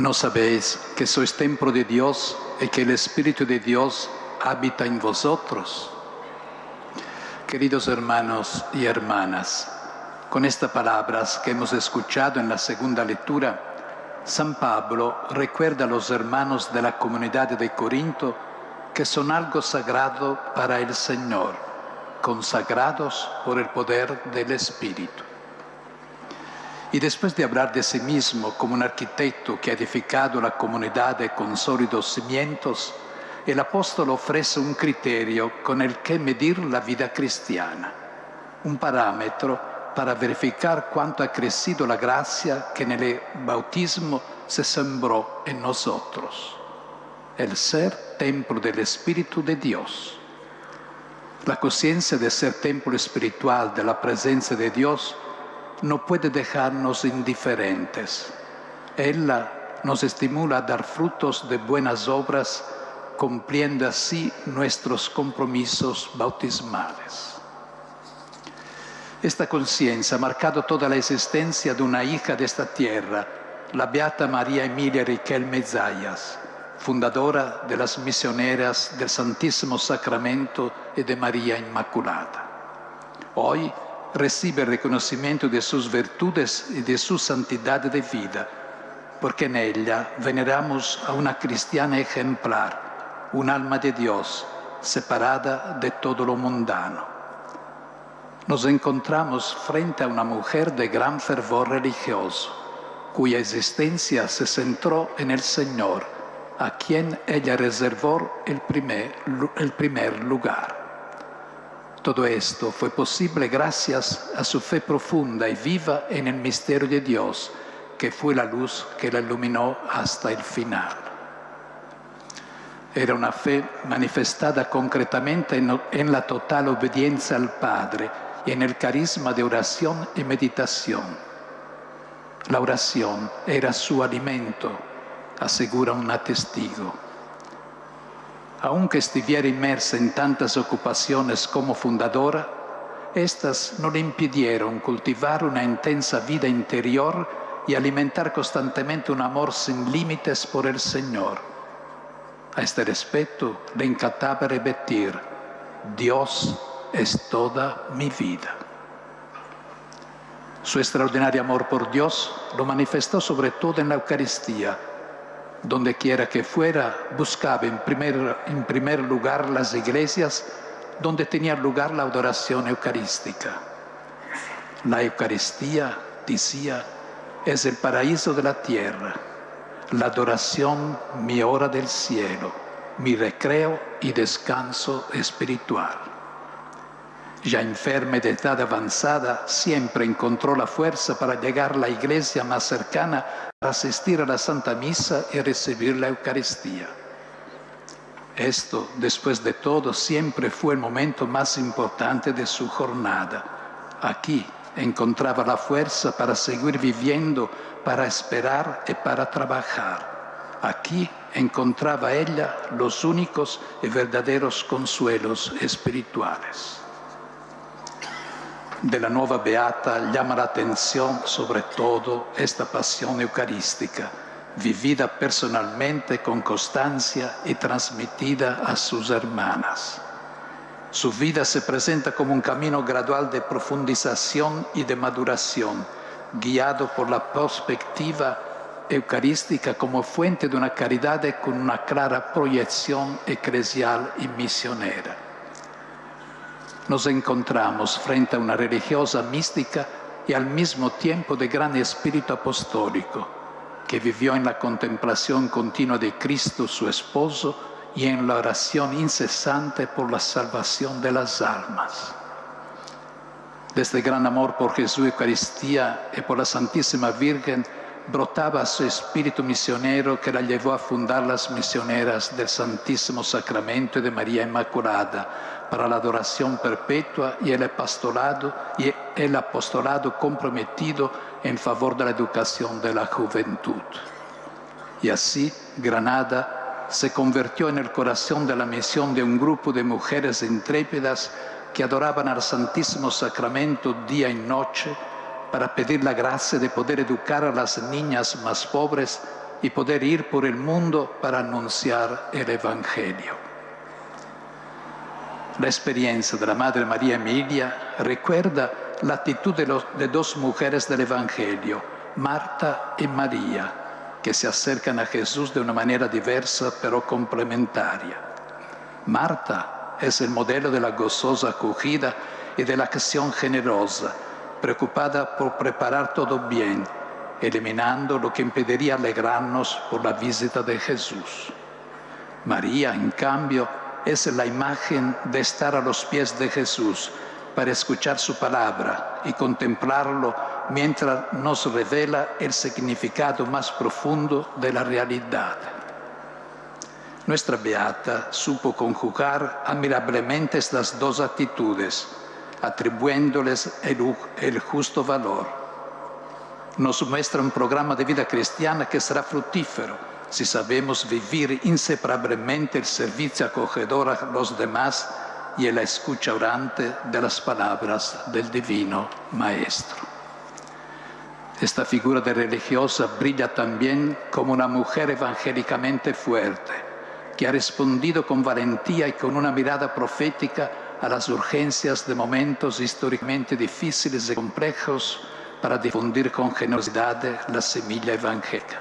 ¿No sabéis que sois templo de Dios y que el Espíritu de Dios habita en vosotros? Queridos hermanos y hermanas, con estas palabras que hemos escuchado en la segunda lectura, San Pablo recuerda a los hermanos de la comunidad de Corinto que son algo sagrado para el Señor, consagrados por el poder del Espíritu. Y después de hablar de sí mismo como un arquitecto que ha edificado la comunidad con sólidos cimientos, el apóstol ofrece un criterio con el que medir la vida cristiana, un parámetro para verificar cuánto ha crecido la gracia que en el bautismo se sembró en nosotros, el ser templo del Espíritu de Dios. La conciencia de ser templo espiritual de la presencia de Dios no puede dejarnos indiferentes. Ella nos estimula a dar frutos de buenas obras, cumpliendo así nuestros compromisos bautismales. Esta conciencia ha marcado toda la existencia de una hija de esta tierra, la beata María Emilia Riquelme Zayas, fundadora de las misioneras del Santísimo Sacramento y de María Inmaculada. Hoy recibe el reconocimiento de sus virtudes y de su santidad de vida, porque en ella veneramos a una cristiana ejemplar, un alma de Dios, separada de todo lo mundano. Nos encontramos frente a una mujer de gran fervor religioso, cuya existencia se centró en el Señor, a quien ella reservó el primer lugar. Todo esto fue posible gracias a su fe profunda y viva en el misterio de Dios, que fue la luz que la iluminó hasta el final. Era una fe manifestada concretamente en la total obediencia al Padre y en el carisma de oración y meditación. La oración era su alimento, asegura un testigo. Aunque estuviera inmersa en tantas ocupaciones como fundadora, estas no le impidieron cultivar una intensa vida interior y alimentar constantemente un amor sin límites por el Señor. A este respecto le encantaba repetir: Dios es toda mi vida. Su extraordinario amor por Dios lo manifestó sobre todo en la Eucaristía. Donde quiera que fuera, buscaba en primer lugar las iglesias donde tenía lugar la adoración eucarística. La Eucaristía, decía, es el paraíso de la tierra, la adoración mi hora del cielo, mi recreo y descanso espiritual. Ya enferma de edad avanzada, siempre encontró la fuerza para llegar a la iglesia más cercana para asistir a la Santa Misa y recibir la Eucaristía. Esto, después de todo, siempre fue el momento más importante de su jornada. Aquí encontraba la fuerza para seguir viviendo, para esperar y para trabajar. Aquí encontraba ella los únicos y verdaderos consuelos espirituales. De la nueva beata llama la atención sobre todo esta pasión eucarística, vivida personalmente con constancia y transmitida a sus hermanas. Su vida se presenta como un camino gradual de profundización y de maduración, guiado por la perspectiva eucarística como fuente de una caridad con una clara proyección eclesial y misionera. Nos encontramos frente a una religiosa mística y al mismo tiempo de gran espíritu apostólico, que vivió en la contemplación continua de Cristo, su esposo, y en la oración incesante por la salvación de las almas. Desde gran amor por Jesús, Eucaristía y por la Santísima Virgen, brotaba su espíritu misionero que la llevó a fundar las misioneras del Santísimo Sacramento y de María Inmaculada, para la adoración perpetua y el apostolado comprometido en favor de la educación de la juventud. Y así, Granada se convirtió en el corazón de la misión de un grupo de mujeres intrépidas que adoraban al Santísimo Sacramento día y noche para pedir la gracia de poder educar a las niñas más pobres y poder ir por el mundo para anunciar el Evangelio. La experiencia de la Madre María Emilia recuerda la actitud de dos mujeres del Evangelio, Marta y María, que se acercan a Jesús de una manera diversa pero complementaria. Marta es el modelo de la gozosa acogida y de la acción generosa, preocupada por preparar todo bien, eliminando lo que impediría alegrarnos por la visita de Jesús. María, en cambio, es la imagen de estar a los pies de Jesús para escuchar su palabra y contemplarlo mientras nos revela el significado más profundo de la realidad. Nuestra beata supo conjugar admirablemente estas dos actitudes, atribuyéndoles el justo valor. Nos muestra un programa de vida cristiana que será fructífero si sabemos vivir inseparablemente el servicio acogedor a los demás y la escucha orante de las palabras del Divino Maestro. Esta figura de religiosa brilla también como una mujer evangélicamente fuerte, que ha respondido con valentía y con una mirada profética a las urgencias de momentos históricamente difíciles y complejos para difundir con generosidad la semilla evangélica.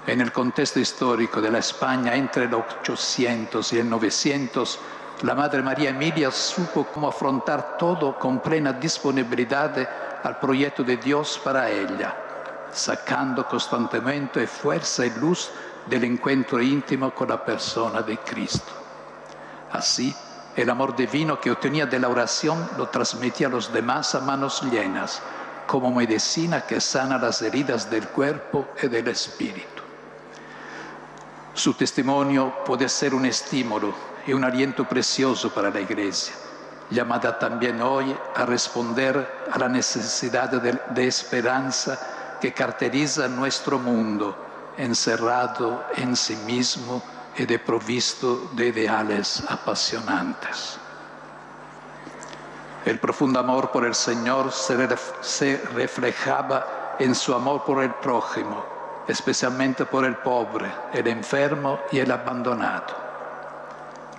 En el contexto histórico de la España entre el 800 y el 900, la Madre María Emilia supo cómo afrontar todo con plena disponibilidad al proyecto de Dios para ella, sacando constantemente fuerza y luz del encuentro íntimo con la persona de Cristo. Así, el amor divino que obtenía de la oración lo transmitía a los demás a manos llenas, como medicina que sana las heridas del cuerpo y del espíritu. Su testimonio puede ser un estímulo y un aliento precioso para la Iglesia, llamada también hoy a responder a la necesidad de esperanza que caracteriza nuestro mundo, encerrado en sí mismo y desprovisto de ideales apasionantes. El profundo amor por el Señor se reflejaba en su amor por el prójimo, especialmente por el pobre, el enfermo y el abandonado.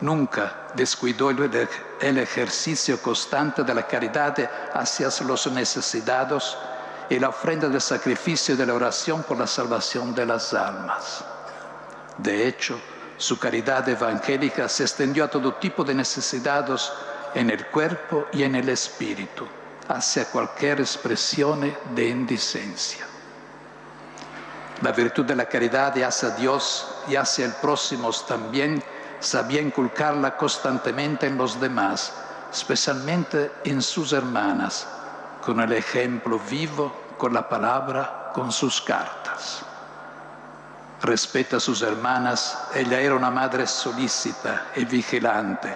Nunca descuidó el ejercicio constante de la caridad hacia los necesitados y la ofrenda del sacrificio de la oración por la salvación de las almas. De hecho, su caridad evangélica se extendió a todo tipo de necesitados en el cuerpo y en el espíritu, hacia cualquier expresión de indicencia. La virtud de la caridad hacia Dios y hacia el próximo también sabía inculcarla constantemente en los demás, especialmente en sus hermanas, con el ejemplo vivo, con la palabra, con sus cartas. Respecto a sus hermanas, ella era una madre solícita y vigilante,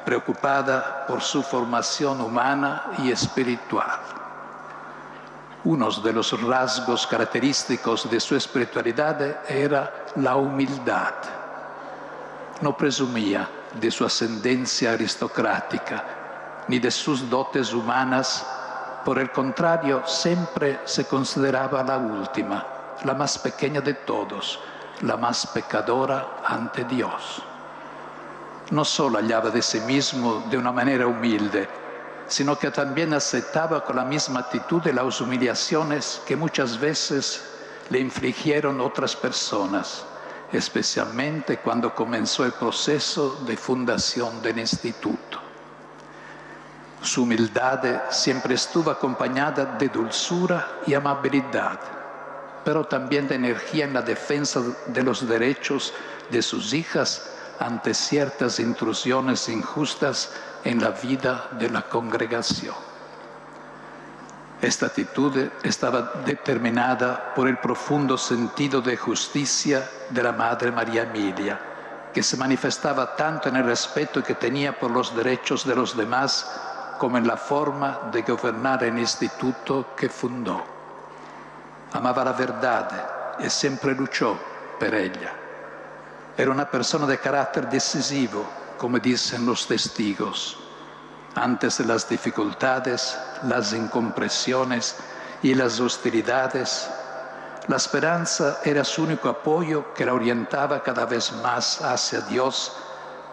preocupada por su formación humana y espiritual. Uno de los rasgos característicos de su espiritualidad era la humildad. No presumía de su ascendencia aristocrática ni de sus dotes humanas. Por el contrario, siempre se consideraba la última, la más pequeña de todos, la más pecadora ante Dios. No solo hallaba de sí mismo de una manera humilde, sino que también aceptaba con la misma actitud las humillaciones que muchas veces le infligieron otras personas, especialmente cuando comenzó el proceso de fundación del instituto. Su humildad siempre estuvo acompañada de dulzura y amabilidad, pero también de energía en la defensa de los derechos de sus hijas ante ciertas intrusiones injustas en la vida de la congregación. Esta actitud estaba determinada por el profundo sentido de justicia de la Madre María Emilia, que se manifestaba tanto en el respeto que tenía por los derechos de los demás como en la forma de gobernar el instituto que fundó. Amaba la verdad y siempre luchó por ella. Era una persona de carácter decisivo, como dicen los testigos. Antes de las dificultades, las incomprensiones y las hostilidades, La esperanza era su único apoyo que la orientaba cada vez más hacia Dios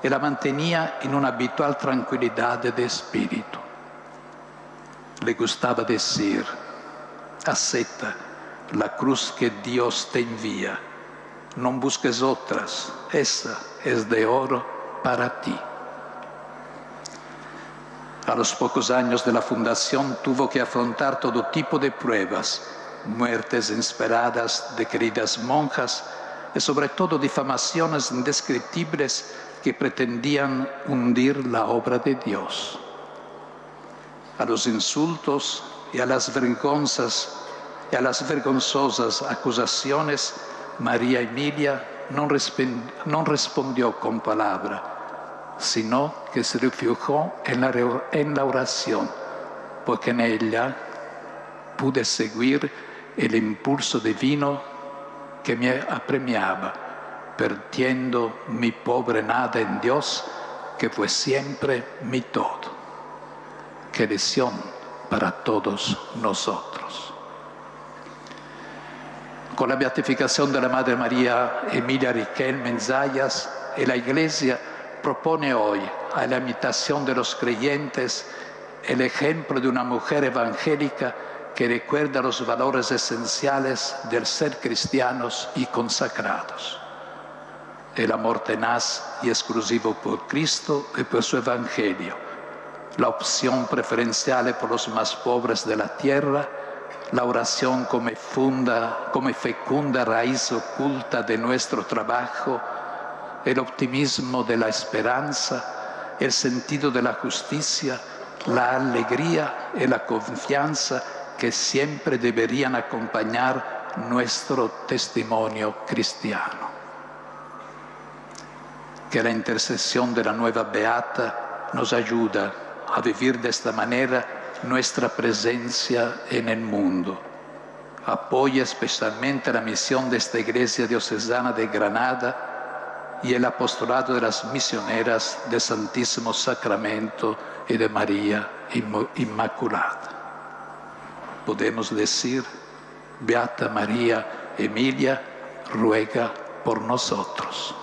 y la mantenía en una habitual tranquilidad de espíritu. Le gustaba decir: acepta la cruz que Dios te envía, no busques otras, esa es de oro para ti. A los pocos años de la fundación tuvo que afrontar todo tipo de pruebas, muertes inesperadas de queridas monjas y sobre todo difamaciones indescriptibles que pretendían hundir la obra de Dios. A los insultos y a las vergonzosas acusaciones, María Emilia no respondió con palabra, sino que se refugió en la oración, porque en ella pude seguir el impulso divino que me apremiaba, perdiendo mi pobre nada en Dios, que fue siempre mi todo. Qué lección para todos nosotros. Con la beatificación de la Madre María Emilia Riquelme en Zayas, la Iglesia propone hoy a la imitación de los creyentes el ejemplo de una mujer evangélica que recuerda los valores esenciales del ser cristianos y consagrados. El amor tenaz y exclusivo por Cristo y por su Evangelio, la opción preferencial por los más pobres de la tierra, la oración como fecunda raíz oculta de nuestro trabajo, el optimismo de la esperanza, el sentido de la justicia, la alegría y la confianza que siempre deberían acompañar nuestro testimonio cristiano. Que la intercesión de la nueva Beata nos ayuda a vivir de esta manera nuestra presencia en el mundo. Apoya especialmente la misión de esta Iglesia Diocesana de Granada y el apostolado de las misioneras del Santísimo Sacramento y de María Inmaculada. Podemos decir: Beata María Emilia, ruega por nosotros.